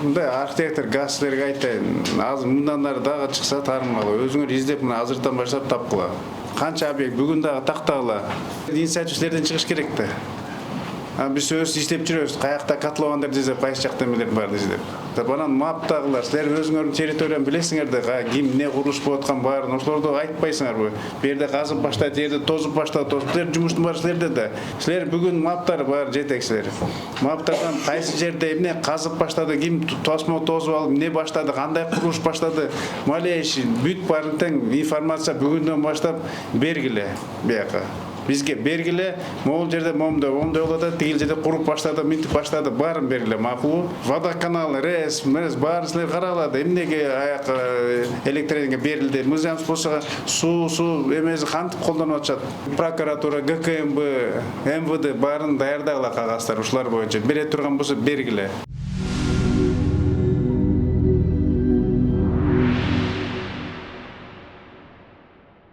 мындай архитектор газчыларга айтайын, азыр мындан ары дагы чыкса тармагы өзүңөр издеп мына азыртан баштап тапкыла. Канча объект бүгүн дагы тактагыла. Инициативчилерден чыгыш керек да. Biz öz işlep жүрөбүз. Каякта котловандар дизеп, кайсы жакта эмелер бар дизеп. Анан маптагылар, силер өзүңөрдүн территорияны билесиңер да, ким эмне курулуш болуп аткан баарын ошолорду айтпайсыңарбы? Бу жерде казып баштайт, жерде тозуп баштайт. Силер жумуштун баары силерде да. Силер бүгүн маптар бар жетекчилер. Маптардан кайсы жерде эмне казып баштады, ким тосмо тозуп алып, эмне баштады, кандай курулуш баштады, малейший бүт баарын тең информация бүгүндөн баштап бергиле бияка. Бизге бергиле, могул жерде момдой болот, тигил жерде куруп баштады, мынтип баштады, баарын бергиле, макулбу? Водоканал, РЭС, баарын силер карагыла, эмнеге аяк электроэнергия берилди? Мыйзамсыз болсо суу эмеси кантип колдонуп атышат? Прокуратура, ГКМБ, МВД баарын даярдагыла кагаздар ушулар боюнча. Бере турган болсо бергиле.